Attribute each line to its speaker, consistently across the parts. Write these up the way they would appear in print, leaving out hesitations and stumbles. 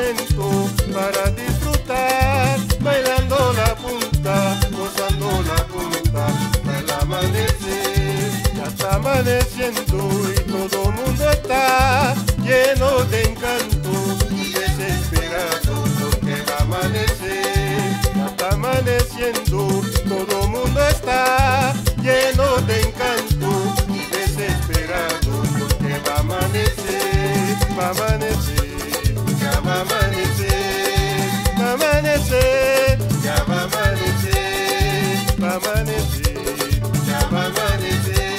Speaker 1: momento para disfrutar, bailando la punta, gozando la punta del amanecer. Ya está amaneciendo y todo el mundo está lleno de encanto y desesperado porque va a amanecer. Ya está amaneciendo, todo el mundo está lleno de encanto y desesperado porque va a amanecer, va a amanecer, ya va a amanecer, va a amanecer, ya va a amanecer, va a amanecer, ya va a amanecer.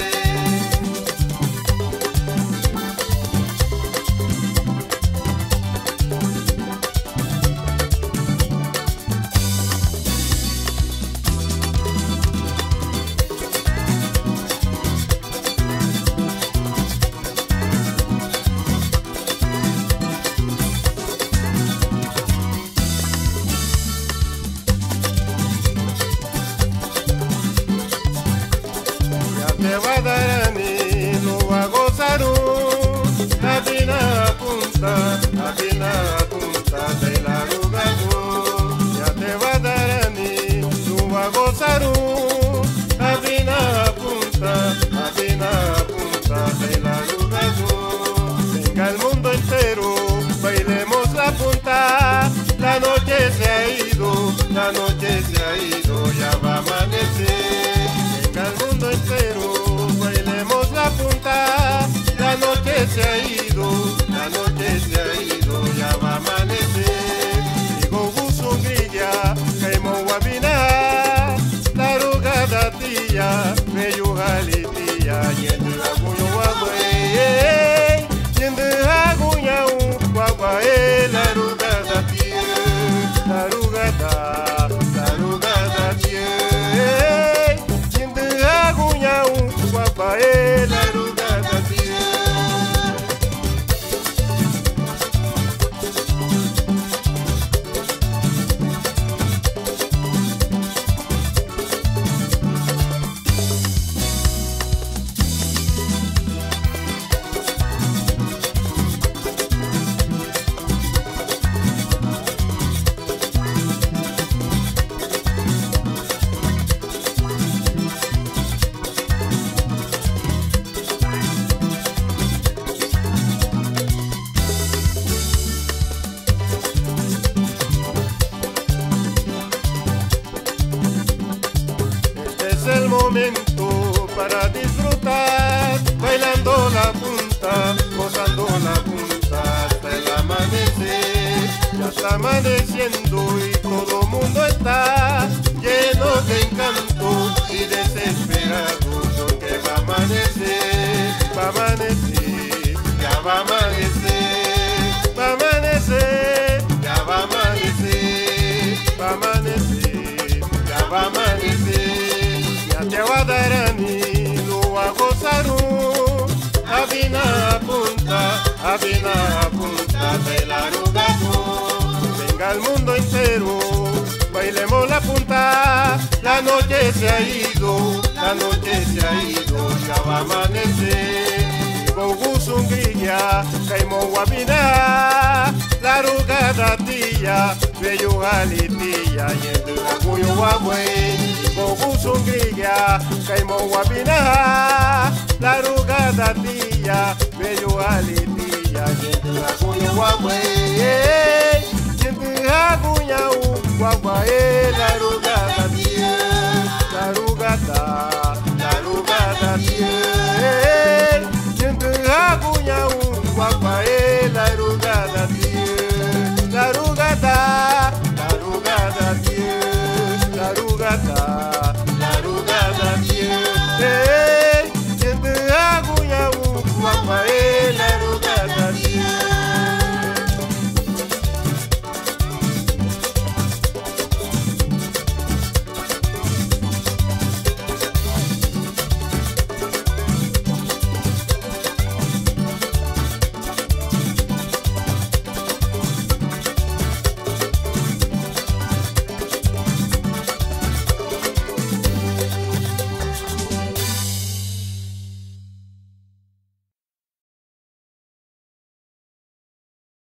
Speaker 1: Me va a dar a mí, lo va a gozar la fina punta de la arrugado. Ya te va a dar a mí, lo va a gozar la fina punta de la arrugado. Venga el mundo entero, bailemos la punta, la noche se ha ido, la noche se ha ido, ya va a amanecer. Venga el mundo entero, bailemos la punta, la noche se ha ido, la noche se ha ido, ya va a amanecer. Digo gusto grilla, caimo guabina, la rugada tía, medio jalitía, yende aguño guagüe, yende aguña guagüe, la rugada tía, la rugada tía. La arrugada tía. El momento para disfrutar, bailando la punta, gozando la punta hasta el amanecer. Ya está amaneciendo y todo el mundo está lleno de encanto y desesperado porque va a amanecer, va a amanecer, ya va a amanecer, va a amanecer, ya va a amanecer, va a amanecer, ya va a amanecer. Ya te va a dar a mí, lo va a gozar a fina punta de la arrugado. Venga el mundo entero, bailemos la punta, la noche se ha ido, la noche se ha ido, ya va a amanecer. Con gusto un grilla, caimo guabina, la arrugada tía, bello jalitía, yendo aguño guagüe. Con grilla, caimo guabina, la arrugada tía, bello alitía, yendo aguño guagüe, yendo aguña guagüe, la arrugada.